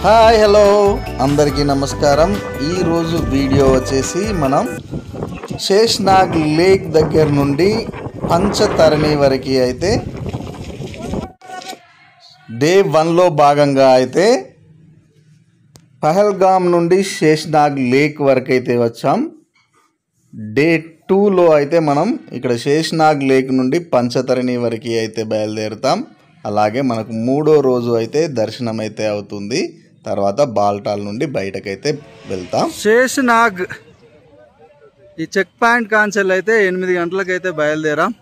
Hi hello అందరికీ నమస్కారం. ఈరోజు వీడియో వచ్చేసి మనం శేష్నాగ్ లేక్ దగ్గర నుండి పంచతరణి వరకు అయితే డే 1లో భాగంగా అయితే పహల్గామ్ నుండి శేష్నాగ్ లేక్ వరకు అయితే వచ్చాం. డే 2లో అయితే మనం ఇక్కడ శేష్నాగ్ లేక్ నుండి పంచతరణి వరకు అయితే బయలుదేరుతాం. అలాగే మనకు 3వ రోజు అయితే దర్శనం అయితే అవుతుంది. తర్వాత బాల్టాల్ నుండి బయటకైతే వెళ్తాం. శేష్నాగ్ ఈ చెక్ పాయింట్ కాన్సెల్ అయితే 8 గంటలకైతే బయలుదేరాం.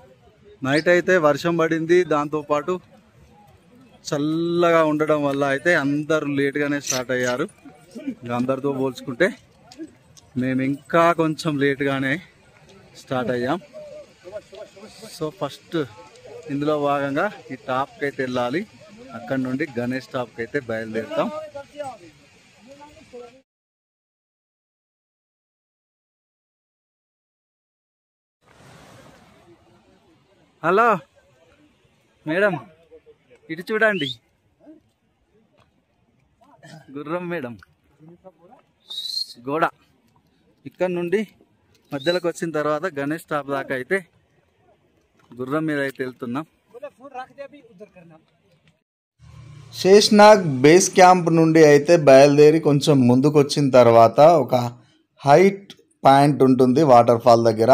నైట్ అయితే వర్షం పడింది, దాంతోపాటు చల్లగా ఉండడం వల్ల అయితే అందరూ లేట్గానే స్టార్ట్ అయ్యారు. అందరితో పోల్చుకుంటే మేము ఇంకా కొంచెం లేట్గానే స్టార్ట్ అయ్యాం. సో ఫస్ట్ ఇందులో భాగంగా ఈ టాప్కి అయితే వెళ్ళాలి. అక్కడ నుండి గణేష్ టాప్కి అయితే బయలుదేరుతాం. హలో మేడం, ఇటు చూడండి, గుర్రం మేడం గోడ. ఇక్కడ నుండి మధ్యలోకి వచ్చిన తర్వాత గణేష్ టాప్ దాకా అయితే గుర్రం మీద అయితే వెళ్తున్నాం. శేష్నాగ్ బేస్ క్యాంప్ నుండి అయితే బయలుదేరి కొంచెం ముందుకు వచ్చిన తర్వాత ఒక హైట్ పాయింట్ ఉంటుంది వాటర్ ఫాల్ దగ్గర.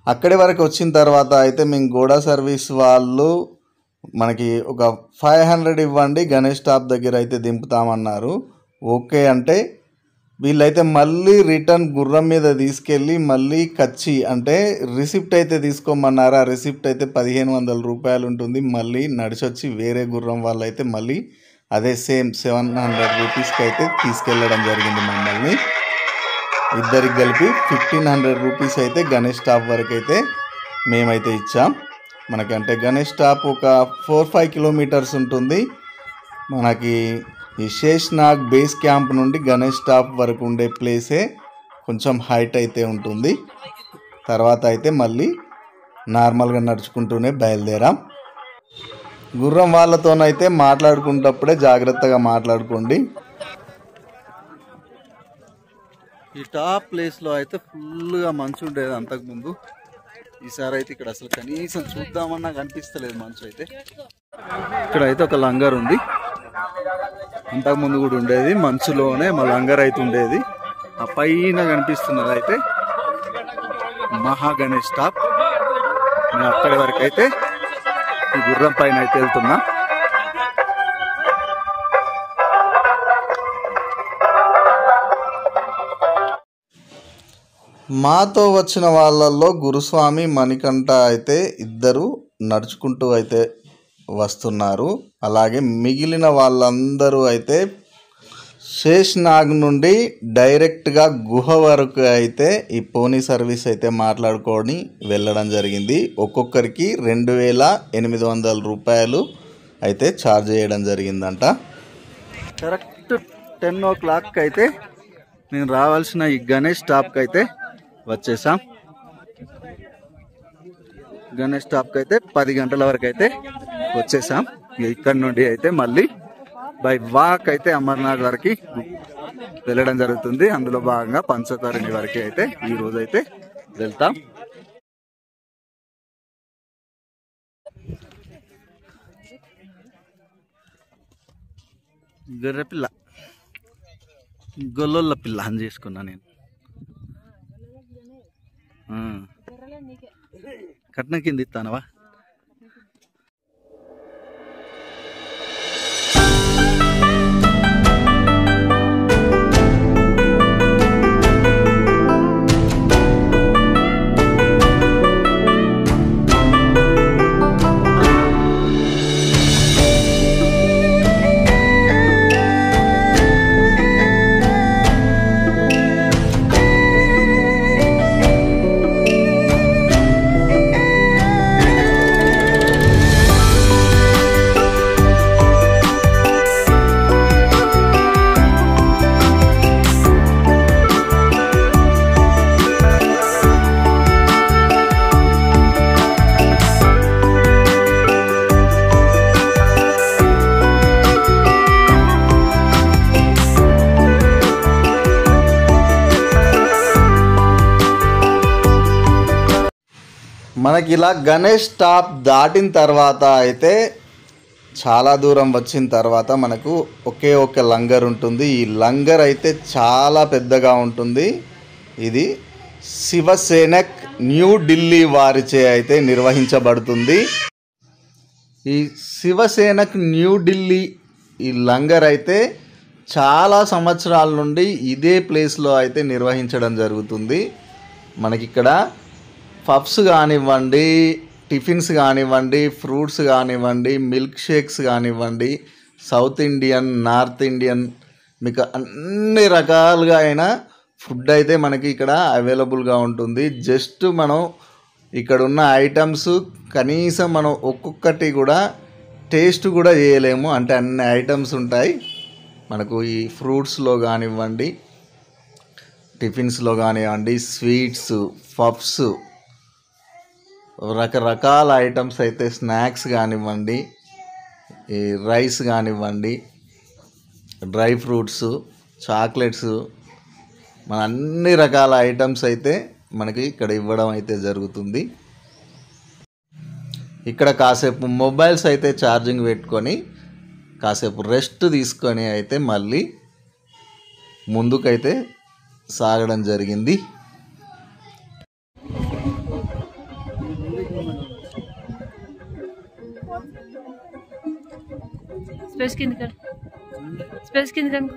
అక్కడి వరకు వచ్చిన తర్వాత అయితే మేము గోడా సర్వీస్ వాళ్ళు మనకి ఒక 500 ఇవ్వండి, గణేష్ టాప్ దగ్గర అయితే దింపుతామన్నారు. ఓకే అంటే వీళ్ళైతే మళ్ళీ రిటర్న్ గుర్రం మీద తీసుకెళ్ళి మళ్ళీ కచ్చి అంటే రిసిప్ట్ అయితే తీసుకోమన్నారు. ఆ రిసిప్ట్ అయితే 1500 రూపాయలు ఉంటుంది. మళ్ళీ నడిచొచ్చి వేరే గుర్రం వాళ్ళు అయితే మళ్ళీ అదే సేమ్ 700 రూపీస్కి అయితే తీసుకెళ్ళడం జరిగింది. మమ్మల్ని ఇద్దరికి కలిపి 1500 రూపీస్ అయితే గణేష్ టాప్ వరకు అయితే మేమైతే ఇచ్చాం. మనకంటే గణేష్ టాప్ ఒక 4-5 కిలోమీటర్స్ ఉంటుంది. మనకి ఈ శేష్నాగ్ బేస్ క్యాంప్ నుండి గణేష్ టాప్ వరకు ఉండే ప్లేసే కొంచెం హైట్ అయితే ఉంటుంది. తర్వాత అయితే మళ్ళీ నార్మల్గా నడుచుకుంటూనే బయలుదేరాం. గుర్రం వాళ్ళతోనైతే మాట్లాడుకున్నప్పుడే జాగ్రత్తగా మాట్లాడుకోండి. ఈ టాప్ ప్లేస్లో అయితే ఫుల్గా మంచు ఉండేది అంతకుముందు. ఈసారి అయితే ఇక్కడ అసలు కనీసం చూద్దామన్నా కనిపిస్తలేదు మంచు అయితే. ఇక్కడ అయితే ఒక లంగర్ ఉంది, అంతకుముందు కూడా ఉండేది మంచులోనే మా లంగర్ అయితే ఉండేది. ఆ పైన కనిపిస్తున్నది అయితే మహా గణేష్ టాప్. నేను అక్కడి వరకు అయితే ఈ గుర్రం పైన అయితే వెళ్తున్నా. మాతో వచ్చిన వాళ్ళల్లో గురుస్వామి, మణికంఠ అయితే ఇద్దరు నడుచుకుంటూ అయితే వస్తున్నారు. అలాగే మిగిలిన వాళ్ళందరూ అయితే శేష్నాగ్ నుండి డైరెక్ట్గా గుహ వరకు అయితే ఈ పోనీ సర్వీస్ అయితే మాట్లాడుకొని వెళ్ళడం జరిగింది. ఒక్కొక్కరికి 2800 రూపాయలు అయితే ఛార్జ్ చేయడం జరిగిందంట. కరెక్ట్ 10 o'clock అయితే నేను రావాల్సిన ఈ గణేష్ టాప్కి అయితే వచ్చేసాం. గణేష్ టాప్కి అయితే 10 గంటల వరకు అయితే వచ్చేసాం. ఇక్కడ నుండి అయితే మళ్ళీ బై వాక్ అయితే అమర్నాథ్ వరకు వెళ్ళడం జరుగుతుంది. అందులో భాగంగా పంచతరణి వరకు అయితే ఈ రోజు అయితే వెళ్తాం. గొర్రె పిల్ల, గొల్లొల్ల పిల్ల అని చేసుకున్నా నేను. కట్నం కింద ఇస్తానవా? మనకి ఇలా గణేష్ టాప్ దాటిన తర్వాత అయితే చాలా దూరం వచ్చిన తర్వాత మనకు ఒకే ఒక లంగర్ ఉంటుంది. ఈ లంగర్ అయితే చాలా పెద్దగా ఉంటుంది. ఇది శివసేనక్ న్యూఢిల్లీ వారిచే అయితే నిర్వహించబడుతుంది. ఈ శివసేనక్ న్యూఢిల్లీ ఈ లంగర్ అయితే చాలా సంవత్సరాల నుండి ఇదే ప్లేస్లో అయితే నిర్వహించడం జరుగుతుంది. మనకిక్కడ పఫ్స్ కానివ్వండి, టిఫిన్స్ కానివ్వండి, ఫ్రూట్స్ కానివ్వండి, మిల్క్ షేక్స్ కానివ్వండి, సౌత్ ఇండియన్, నార్త్ ఇండియన్, మీకు అన్ని రకాలుగా అయిన ఫుడ్ అయితే మనకి ఇక్కడ అవైలబుల్గా ఉంటుంది. జస్ట్ మనం ఇక్కడ ఉన్న ఐటమ్స్ కనీసం మనం ఒక్కొక్కటి కూడా టేస్ట్ కూడా చేయలేము, అంటే అన్ని ఐటమ్స్ ఉంటాయి మనకు. ఈ ఫ్రూట్స్లో కానివ్వండి, టిఫిన్స్లో కానివ్వండి, స్వీట్స్, పఫ్స్, రకరకాల ఐటమ్స్ అయితే, స్నాక్స్ కానివ్వండి, ఈ రైస్ కానివ్వండి, డ్రై ఫ్రూట్స్, చాక్లెట్స్, మన అన్ని రకాల ఐటమ్స్ అయితే మనకి ఇక్కడ ఇవ్వడం అయితే జరుగుతుంది. ఇక్కడ కాసేపు మొబైల్స్ అయితే ఛార్జింగ్ పెట్టుకొని కాసేపు రెస్ట్ తీసుకొని అయితే మళ్ళీ ముందుకైతే సాగడం జరిగింది. స్పేస్ కింద కనుకో.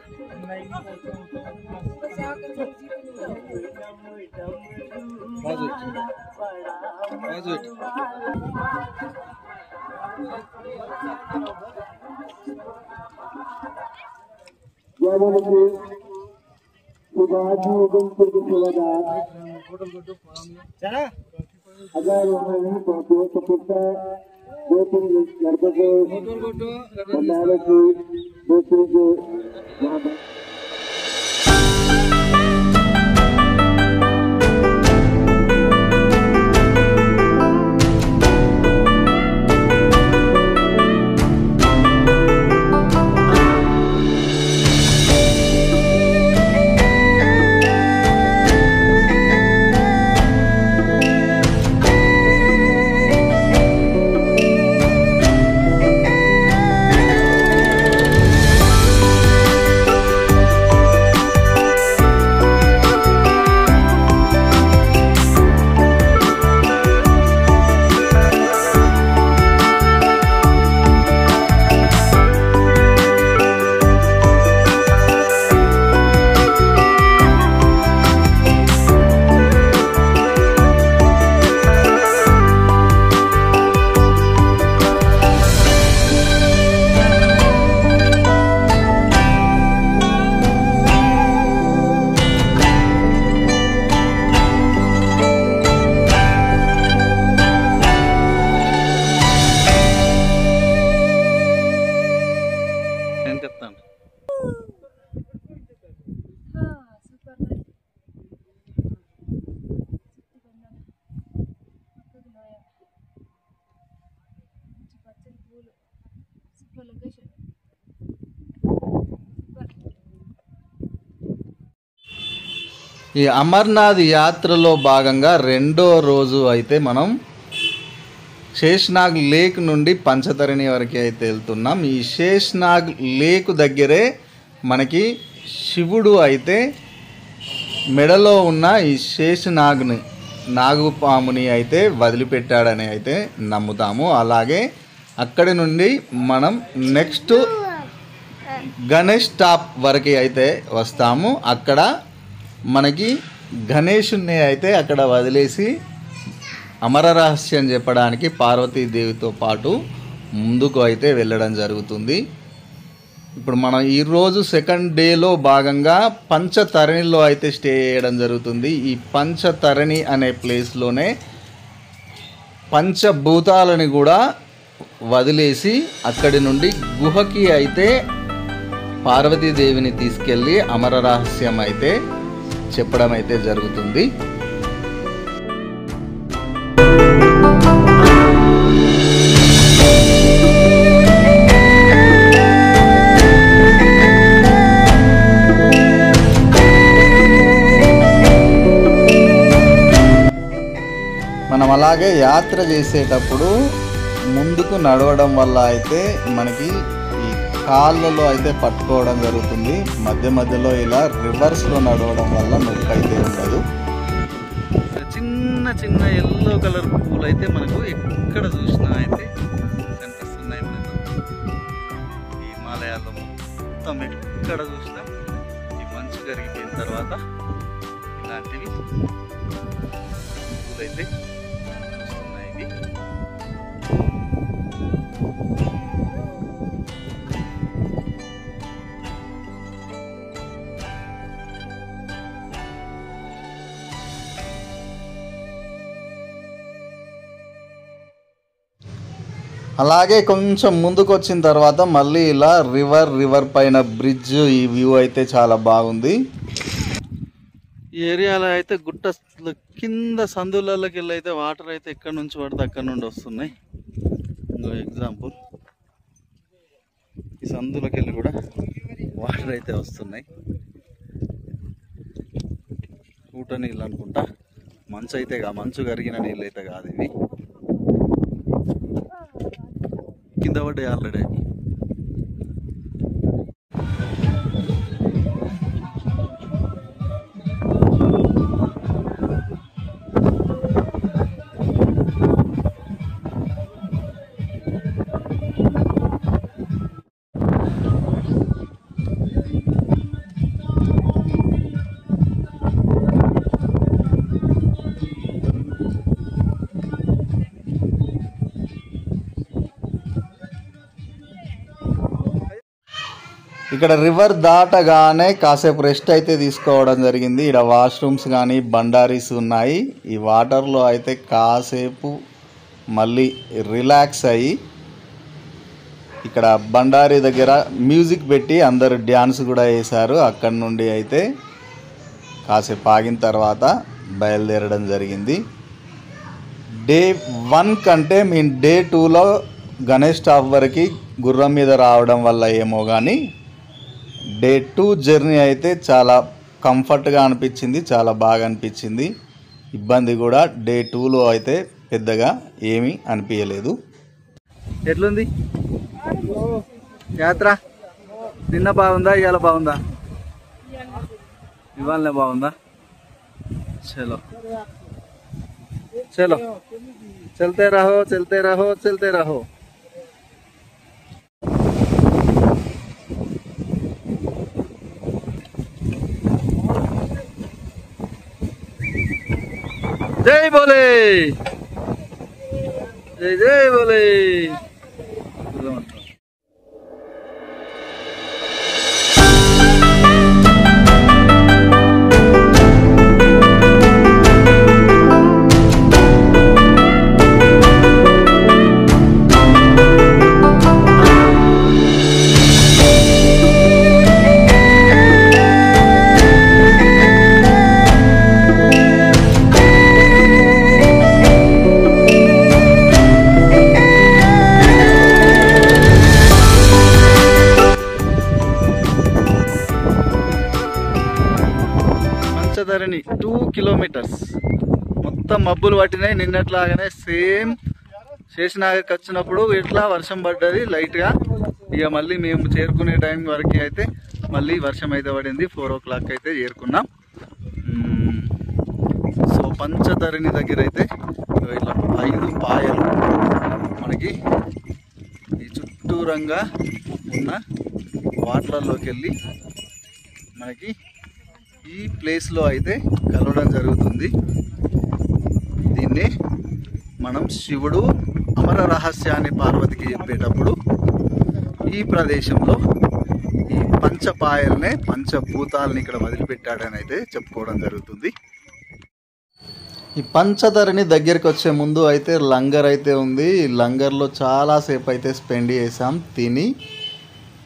ఈ అమర్నాథ్ యాత్రలో భాగంగా రెండో రోజు అయితే మనం శేష్నాగ్ లేక్ నుండి పంచతరణి వరకు అయితే వెళ్తున్నాం. ఈ శేష్నాగ్ లేక్ దగ్గరే మనకి శివుడు అయితే మెడలో ఉన్న ఈ శేషనాగ్ని, నాగుపాముని అయితే వదిలిపెట్టాడని అయితే నమ్ముతాము. అలాగే అక్కడి నుండి మనం నెక్స్ట్ గణేష్ టాప్ వరకు అయితే వస్తాము. అక్కడ మనకి గణేషుని అయితే అక్కడ వదిలేసి అమర రహస్యం చెప్పడానికి పార్వతీదేవితో పాటు ముందుకు అయితే వెళ్ళడం జరుగుతుంది. ఇప్పుడు మనం ఈరోజు సెకండ్ డేలో భాగంగా పంచతరణిలో అయితే స్టే చేయడం జరుగుతుంది. ఈ పంచతరణి అనే ప్లేస్లోనే పంచభూతాలని కూడా వదిలేసి అక్కడి నుండి గుహకి అయితే పార్వతీదేవిని తీసుకెళ్ళి అమర రహస్యం అయితే చెప్పడం అయితే జరుగుతుంది. మనం అలాగే యాత్ర చేసేటప్పుడు ముందుకు నడవడం వల్ల అయితే మనకి ఈ కాళ్ళలో అయితే పట్టుకోవడం జరుగుతుంది. మధ్య మధ్యలో ఇలా రివర్స్లో నడవడం వల్ల నొప్పి అయితే ఉండదు. చిన్న చిన్న ఎల్లో కలర్ పూలు అయితే మనకు ఎక్కడ చూసినా అయితే కనిపిస్తున్నాయి. ఈ హిమాలయాల్లో మొత్తం ఎక్కడ చూసినా ఈ మంచు కరిగిపోయిన తర్వాత ఇలాంటివి పూలు అయితే వస్తున్నాయి. ఇవి అలాగే కొంచెం ముందుకు వచ్చిన తర్వాత మళ్ళీ ఇలా రివర్ పైన బ్రిడ్జ్, ఈ వ్యూ అయితే చాలా బాగుంది. ఈ ఏరియాలో అయితే గుట్ట కింద సందులలోకి వెళ్ళి అయితే వాటర్ అయితే ఎక్కడి నుంచి పడితే అక్కడ నుండి వస్తున్నాయి. ఇంకో ఎగ్జాంపుల్, ఈ సందులోకి వెళ్ళి కూడా వాటర్ అయితే వస్తున్నాయి. ఊట నీళ్ళు అనుకుంటా, మంచు అయితే మంచు కరిగిన నీళ్ళు అయితే కాదు ఇవి. కింద పడ్డాయి ఆల్రెడీ. ఇక్కడ రివర్ దాటగానే కాసేపు రెస్ట్ అయితే తీసుకోవడం జరిగింది. ఇక్కడ వాష్రూమ్స్ కానీ బండారీస్ ఉన్నాయి. ఈ వాటర్లో అయితే కాసేపు మళ్ళీ రిలాక్స్ అయ్యి ఇక్కడ బండారీ దగ్గర మ్యూజిక్ పెట్టి అందరూ డ్యాన్స్ కూడా వేశారు. అక్కడి నుండి అయితే కాసేపు ఆగిన తర్వాత బయలుదేరడం జరిగింది. డే 1 కంటే మేము డే 2లో గణేష్ టాప్ వరకు గుర్రం మీద రావడం వల్ల ఏమో కానీ డే 2 జర్నీ అయితే చాలా కంఫర్ట్గా అనిపించింది, చాలా బాగా అనిపించింది. ఇబ్బంది కూడా డే 2లో అయితే పెద్దగా ఏమీ అనిపించలేదు. ఎట్లుంది యాత్ర? నిన్న బాగుందా, ఇవాళ బాగుందా? ఇవాళనే బాగుందా? చలో చలో, చల్తే రహో చల్తే రహో చల్తే రహో. जय बोले, जय जय बोले. పంచధరణి 2 కిలోమీటర్స్ మొత్తం మబ్బులు పట్టినాయి. నిన్నట్లాగానే సేమ్ శేషనాగర్కి వచ్చినప్పుడు ఇట్లా వర్షం పడ్డది లైట్గా. ఇక మళ్ళీ మేము చేరుకునే టైం వరకు అయితే మళ్ళీ వర్షం అయితే పడింది. 4 o'clock అయితే చేరుకున్నాం. సో పంచధరణి దగ్గర అయితే ఇట్లా 5 పాయలు మనకి ఈ చుట్టూరంగా ఉన్న వాటర్లోకి వెళ్ళి మనకి ఈ ప్లేస్లో అయితే కలవడం జరుగుతుంది. దీన్ని మనం శివుడు అమర రహస్యాన్ని పార్వతికి చెప్పేటప్పుడు ఈ ప్రదేశంలో ఈ పంచపాయల్నే, పంచభూతాలని ఇక్కడ వదిలిపెట్టాడని అయితే చెప్పుకోవడం జరుగుతుంది. ఈ పంచధరణి దగ్గరికి వచ్చే ముందు అయితే లంగర్ అయితే ఉంది. ఈ లంగర్లో చాలాసేపు అయితే స్పెండ్ చేసాం తిని.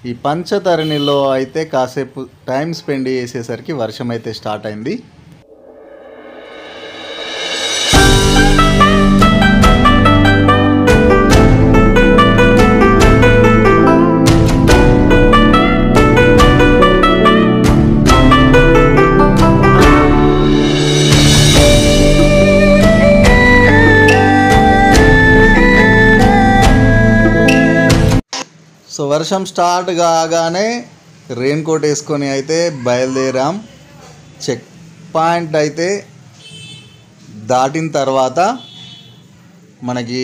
ఈ పంచధరణిలో అయితే కాసేపు టైం స్పెండ్ చేసేసరికి వర్షం అయితే స్టార్ట్ అయింది. వర్షం స్టార్ట్ కాగానే రెయిన్ కోట్ వేసుకొని అయితే బయలుదేరాం. చెక్ పాయింట్ అయితే దాటిన తర్వాత మనకి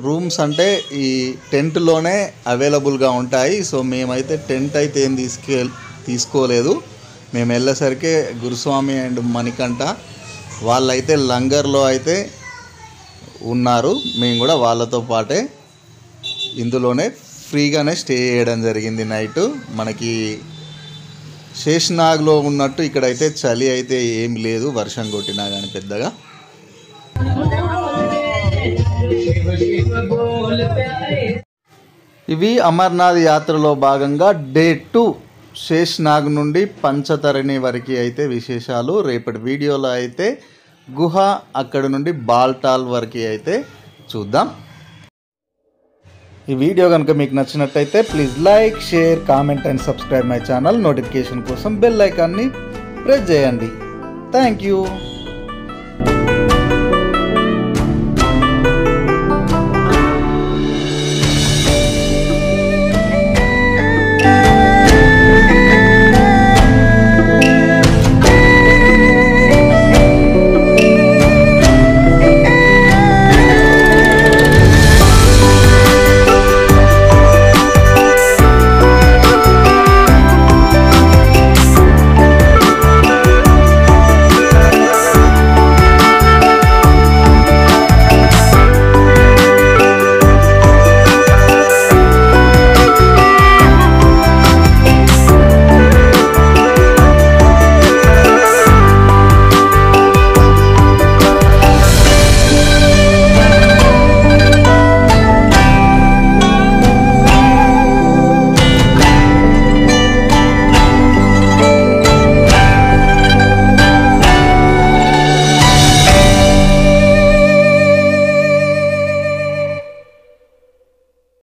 రూమ్స్ అంటే ఈ టెంట్లోనే అవైలబుల్గా ఉంటాయి. సో మేమైతే టెంట్ అయితే ఏం తీసుకోలేదు. మేము వెళ్ళేసరికి గురుస్వామి అండ్ మణికంఠ వాళ్ళైతే లంగర్లో అయితే ఉన్నారు. మేము కూడా వాళ్ళతో పాటే ఇందులోనే ఫ్రీగానే స్టే చేయడం జరిగింది నైట్. మనకి శేషనాగ్లో ఉన్నట్టు ఇక్కడైతే చలి అయితే ఏం లేదు, వర్షం కొట్టినా కానీ పెద్దగా. ఇవి అమర్నాథ్ యాత్రలో భాగంగా డే 2 శేషనాగ్ నుండి పంచతరణి వరకు అయితే విశేషాలు. రేపటి వీడియోలో అయితే గుహ అక్కడ నుండి బాల్టాల్ వరకు అయితే చూద్దాం. ఈ వీడియో కనుక మీకు నచ్చినట్టయితే please like, share, comment and subscribe my channel. Notification కోసం బెల్ ఐకాన్ని ప్రెస్ చేయండి. Thank you.